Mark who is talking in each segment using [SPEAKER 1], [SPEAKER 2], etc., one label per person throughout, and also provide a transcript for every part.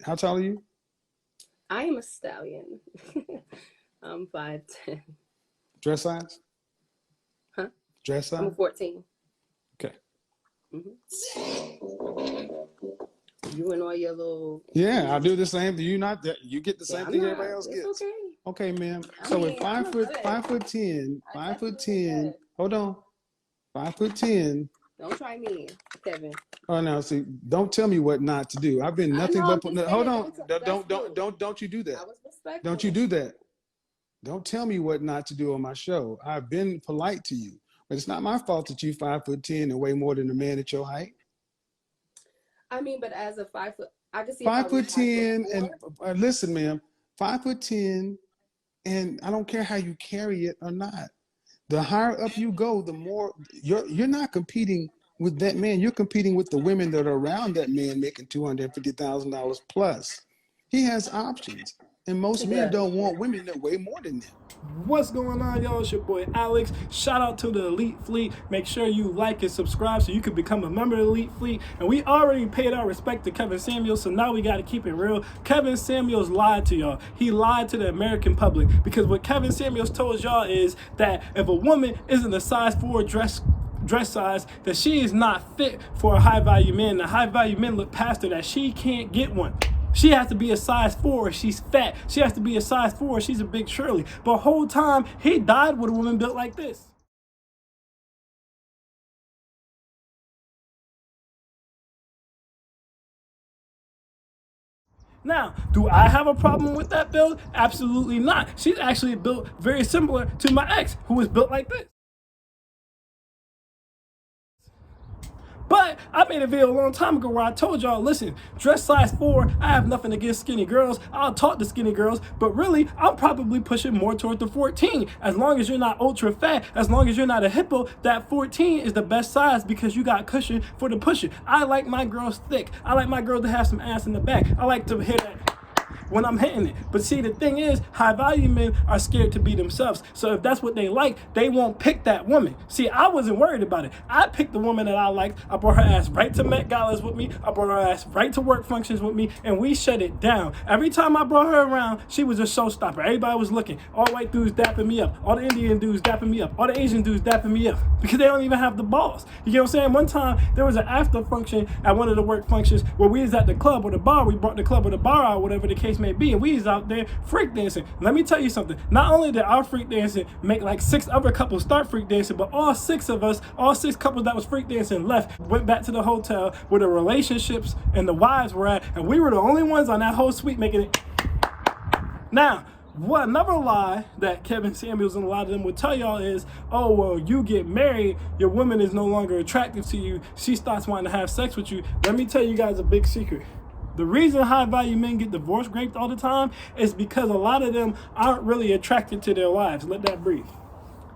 [SPEAKER 1] How tall are you?
[SPEAKER 2] I am a stallion. I'm 5'10".
[SPEAKER 1] Dress size?
[SPEAKER 2] Huh?
[SPEAKER 1] Dress
[SPEAKER 2] I'm a
[SPEAKER 1] size?
[SPEAKER 2] 14.
[SPEAKER 1] Okay.
[SPEAKER 2] You and all your little.
[SPEAKER 1] Yeah, I do the same. Do you not? You get the
[SPEAKER 2] Yeah,
[SPEAKER 1] same
[SPEAKER 2] I'm
[SPEAKER 1] thing
[SPEAKER 2] not.
[SPEAKER 1] everybody else
[SPEAKER 2] It's
[SPEAKER 1] gets.
[SPEAKER 2] okay.
[SPEAKER 1] Okay, ma'am.
[SPEAKER 2] I
[SPEAKER 1] So
[SPEAKER 2] mean,
[SPEAKER 1] at
[SPEAKER 2] I'm a good.
[SPEAKER 1] 5'10",
[SPEAKER 2] I
[SPEAKER 1] 5'10".
[SPEAKER 2] good.
[SPEAKER 1] Hold on, 5'10".
[SPEAKER 2] Don't try me, Kevin.
[SPEAKER 1] Oh no, see, don't tell me what not to do. I've been
[SPEAKER 2] I
[SPEAKER 1] nothing
[SPEAKER 2] know. I'm
[SPEAKER 1] but.
[SPEAKER 2] just
[SPEAKER 1] Hold
[SPEAKER 2] saying.
[SPEAKER 1] on,
[SPEAKER 2] That's you.
[SPEAKER 1] don't you do
[SPEAKER 2] I
[SPEAKER 1] that.
[SPEAKER 2] was respectful.
[SPEAKER 1] Don't you do that. Don't tell me what not to do on my show. I've been polite to you, but it's not my fault that you 5'10" and weigh more than a man at your height.
[SPEAKER 2] I mean, but as a 5 foot, I can see if I
[SPEAKER 1] Five
[SPEAKER 2] was
[SPEAKER 1] foot 10 and
[SPEAKER 2] 5'4".
[SPEAKER 1] listen, ma'am, 5'10", and I don't care how you carry it or not. The higher up you go, the more you're not competing with that man. You're competing with the women that are around that man making $250,000 plus. He has options, and most
[SPEAKER 2] He
[SPEAKER 1] men
[SPEAKER 2] does.
[SPEAKER 1] don't want women that weigh more than them.
[SPEAKER 3] What's going on, y'all? It's your boy Alex. Shout out to the Elite Fleet. Make sure you like and subscribe so you can become a member of the Elite Fleet. And we already paid our respect to Kevin Samuels, so now we got to keep it real. Kevin Samuels lied to y'all. He lied to the American public, because what Kevin Samuels told y'all is that if a woman isn't a size 4 dress size, that she is not fit for a high value man. The high value men look past her, that she can't get one. She has to be a size 4 or she's fat. She has to be a size 4 or she's a big Shirley. But the whole time, he died with a woman built like this. Now, do I have a problem with that build? Absolutely not. She's actually built very similar to my ex, who was built like this. But I made a video a long time ago where I told y'all, listen, dress size 4, I have nothing against skinny girls. I'll talk to skinny girls, but really, I'm probably pushing more toward the 14. As long as you're not ultra fat, as long as you're not a hippo, that 14 is the best size because you got cushion for the pushing. I like my girls thick. I like my girls to have some ass in the back. I like to hit that when I'm hitting it. But see, the thing is, high value men are scared to be themselves. So if that's what they like, they won't pick that woman. See, I wasn't worried about it. I picked the woman that I liked. I brought her ass right to Met Galas with me. I brought her ass right to work functions with me, and we shut it down. Every time I brought her around, she was a showstopper. Everybody was looking. All white dudes dapping me up. All the Indian dudes dapping me up. All the Asian dudes dapping me up, because they don't even have the balls. You know what I'm saying? One time, there was an after function at one of the work functions where we was at the club or the bar. We brought the club or the bar out, whatever the case may be, and we was out there freak dancing. Let me tell you something. Not only did our freak dancing make like 6 other couples start freak dancing, but all 6 of us, all 6 couples that was freak dancing left, went back to the hotel where the relationships and the wives were at, and we were the only ones on that whole suite making it. Now, what another lie that Kevin Samuels and a lot of them would tell y'all is, oh, well, you get married, your woman is no longer attractive to you, she starts wanting to have sex with you. Let me tell you guys a big secret. The reason high value men get divorce raped all the time is because a lot of them aren't really attracted to their wives. Let that breathe.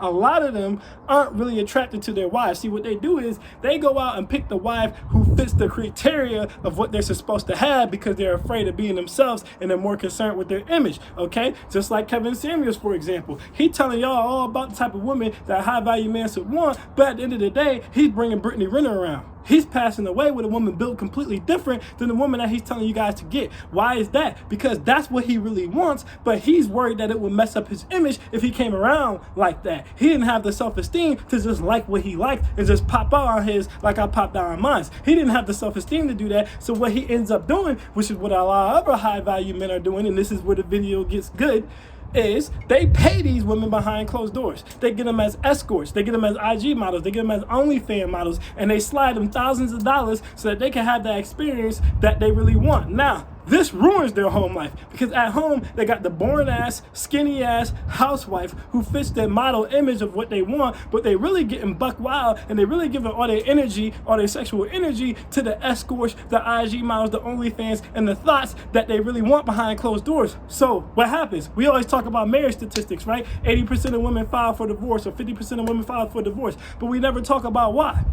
[SPEAKER 3] A lot of them aren't really attracted to their wives. See, what they do is they go out and pick the wife who fits the criteria of what they're supposed to have, because they're afraid of being themselves and they're more concerned with their image, okay? Just like Kevin Samuels, for example. He telling y'all all about the type of woman that high value man should want, but at the end of the day, he's bringing Brittany Renner around. He's passing away with a woman built completely different than the woman that he's telling you guys to get. Why is that? Because that's what he really wants, but he's worried that it would mess up his image if he came around like that. He didn't have the self-esteem to just like what he liked and just pop out on his like I popped out on mine. He didn't have the self-esteem to do that, so what he ends up doing, which is what a lot of other high-value men are doing, and this is where the video gets good, is they pay these women behind closed doors. They get them as escorts, they get them as IG models, they get them as OnlyFans models, and they slide them thousands of dollars so that they can have that experience that they really want. Now, this ruins their home life, because at home they got the boring ass, skinny ass housewife who fits their model image of what they want, but they really getting buck wild and they really giving all their energy, all their sexual energy to the escorts, the IG models, the OnlyFans, and the thoughts that they really want behind closed doors. So what happens? We always talk about marriage statistics, right? 80% of women file for divorce, or 50% of women file for divorce, but we never talk about why.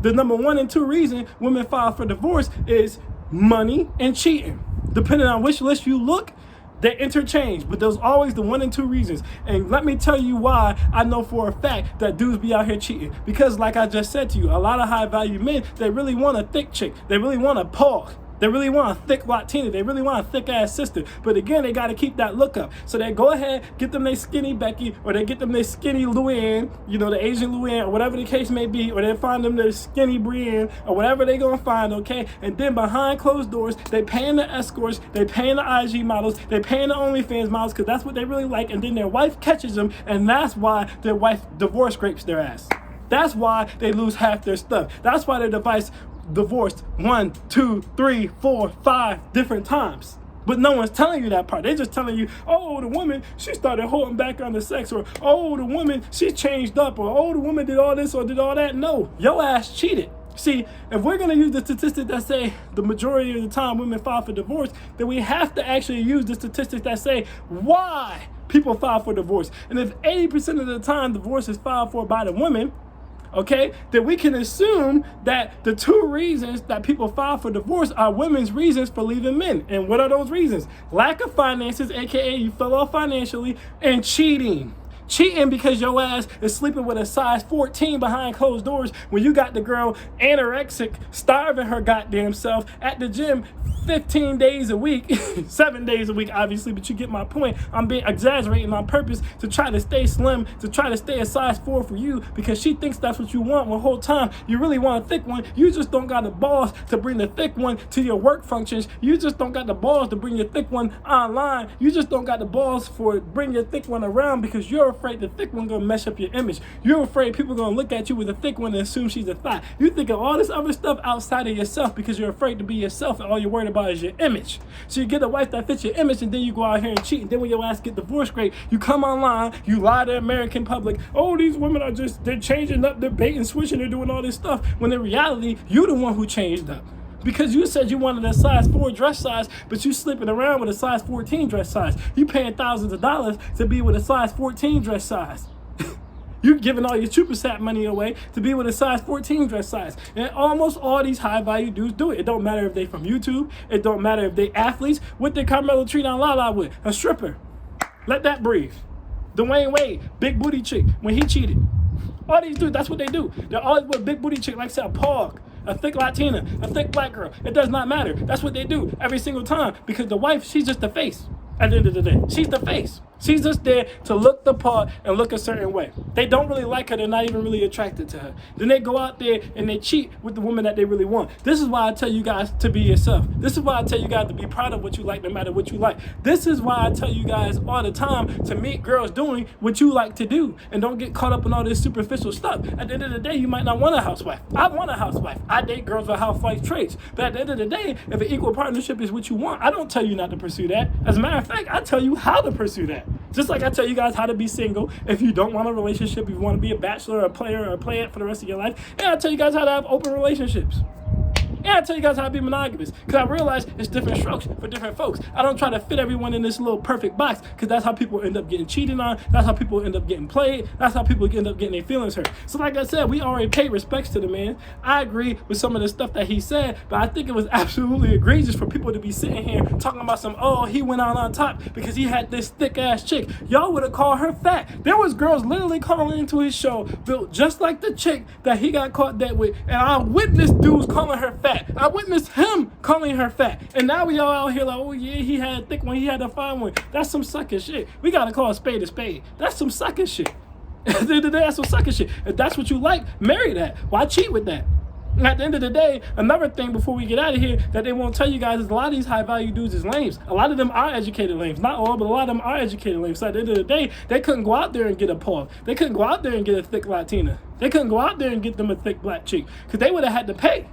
[SPEAKER 3] The number 1 and 2 reason women file for divorce is money and cheating. Depending on which list you look, they interchange, but there's always the 1 and 2 reasons. And let me tell you why I know for a fact that dudes be out here cheating. Because like I just said to you, a lot of high value men, they really want a thick chick. They really want a pog. They really want a thick Latina. They really want a thick ass sister. But again, they got to keep that look up. So they go ahead, get them their skinny Becky, or they get them their skinny Luann, you know, the Asian Luann, or whatever the case may be, or they find them their skinny Brienne, or whatever they gonna find, okay? And then behind closed doors, they paying the escorts, they paying the IG models, they paying the OnlyFans models, because that's what they really like. And then their wife catches them, and that's why their wife divorce scrapes their ass. That's why they lose half their stuff. That's why their device divorced 1, 2, 3, 4, 5 different times. But no one's telling you that part. They're just telling you, oh, the woman, she started holding back on the sex, or oh, the woman, she changed up, or oh, the woman did all this or did all that. No, your ass cheated. See, if we're going to use the statistic that say the majority of the time women file for divorce, then we have to actually use the statistics that say why people file for divorce. And if 80% of the time divorce is filed for by the woman, okay, then we can assume that the 2 reasons that people file for divorce are women's reasons for leaving men. And what are those reasons? Lack of finances, aka you fell off financially, and cheating. Cheating because your ass is sleeping with a size 14 behind closed doors when you got the girl anorexic, starving her goddamn self at the gym 15 days a week, 7 days a week, obviously, but you get my point. I'm being exaggerating on purpose to try to stay slim, to try to stay a size 4 for you, because she thinks that's what you want the whole time. You really want a thick one. You just don't got the balls to bring the thick one to your work functions. You just don't got the balls to bring your thick one online. You just don't got the balls for bring your thick one around because you're afraid the thick one gonna mess up your image. You're afraid people gonna look at you with a thick one and assume she's a thot. You think of all this other stuff outside of yourself because you're afraid to be yourself, and all you're worried about is your image. So you get a wife that fits your image, and then you go out here and cheat, and then when your ass get divorced great, you come online, you lie to the American public, oh, these women are just, they're changing up, they're bait and switching, they're doing all this stuff, when in reality, you the one who changed up. Because you said you wanted a size 4 dress size, but you slipping around with a size 14 dress size. You paying thousands of dollars to be with a size 14 dress size. You're giving all your Chupa money away to be with a size 14 dress size. And almost all these high value dudes do it. It don't matter if they from YouTube. It don't matter if they athletes. What did Carmelo treat on Lala with? A stripper. Let that breathe. Dwayne Wade, big booty chick, when he cheated. All these dudes, that's what they do. They're always with a big booty chick, like say a Pog, a thick Latina, a thick black girl. It does not matter. That's what they do every single time, because the wife, she's just the face. At the end of the day, she's the face. She's just there to look the part and look a certain way. They don't really like her. They're not even really attracted to her. Then they go out there and they cheat with the woman that they really want. This is why I tell you guys to be yourself. This is why I tell you guys to be proud of what you like, no matter what you like. This is why I tell you guys all the time to meet girls doing what you like to do, and don't get caught up in all this superficial stuff. At the end of the day, you might not want a housewife. I want a housewife. I date girls with housewife traits. But at the end of the day, if an equal partnership is what you want, I don't tell you not to pursue that. As a matter of fact, I tell you how to pursue that. Just like I tell you guys how to be single if you don't want a relationship, if you want to be a bachelor, a player, or a playette for the rest of your life. And I tell you guys how to have open relationships. And I tell you guys how to be monogamous, because I realize it's different strokes for different folks. I don't try to fit everyone in this little perfect box, because that's how people end up getting cheated on. That's how people end up getting played. That's how people end up getting their feelings hurt. So like I said, we already paid respects to the man. I agree with some of the stuff that he said, but I think it was absolutely egregious for people to be sitting here talking about some, oh, he went out on top because he had this thick ass chick. Y'all would have called her fat. There was girls literally calling into his show built just like the chick that he got caught dead with, and I witnessed dudes calling her fat. I witnessed him calling her fat. And now we all out here like, oh yeah, he had a thick one, he had a fine one. That's some sucker shit. We gotta call a spade a spade. That's some sucker shit. At the end of the day, that's some sucker shit. If that's what you like, marry that. Why cheat with that? And at the end of the day, another thing before we get out of here that they won't tell you guys is a lot of these high value dudes is lames. A lot of them are educated lames. Not all, but a lot of them are educated lames. So at the end of the day, they couldn't go out there and get a Paul. They couldn't go out there and get a thick Latina. They couldn't go out there and get them a thick black chick, because they would have had to pay.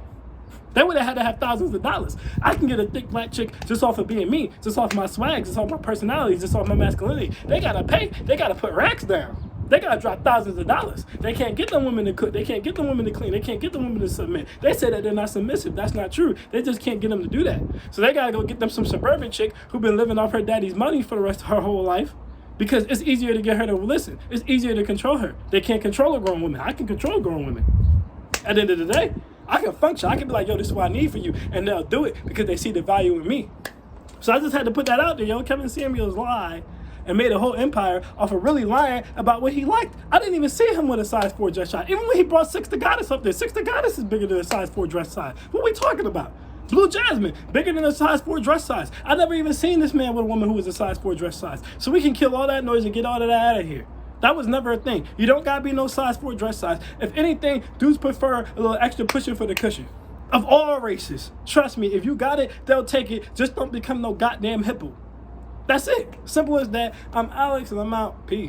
[SPEAKER 3] They would have had to have thousands of dollars. I can get a thick black chick just off of being me, just off my swag, just off my personality, just off my masculinity. They gotta pay. They gotta put racks down. They gotta drop thousands of dollars. They can't get them women to cook. They can't get them women to clean. They can't get them women to submit. They say that they're not submissive. That's not true. They just can't get them to do that. So they gotta go get them some suburban chick who been living off her daddy's money for the rest of her whole life, because it's easier to get her to listen. It's easier to control her. They can't control a grown woman. I can control grown women. At the end of the day, I can function. I can be like, yo, this is what I need for you. And they'll do it because they see the value in me. So I just had to put that out there, yo. Kevin Samuels lied and made a whole empire off of really lying about what he liked. I didn't even see him with a size 4 dress size. Even when he brought Six the Goddess up there, Six the Goddess is bigger than a size 4 dress size. What are we talking about? Blue Jasmine, bigger than a size 4 dress size. I never even seen this man with a woman who was a size 4 dress size. So we can kill all that noise and get all of that out of here. That was never a thing. You don't gotta be no size 4 dress size. If anything, dudes prefer a little extra pushing for the cushion. Of all races. Trust me, if you got it, they'll take it. Just don't become no goddamn hippo. That's it. Simple as that. I'm Alex and I'm out. Peace.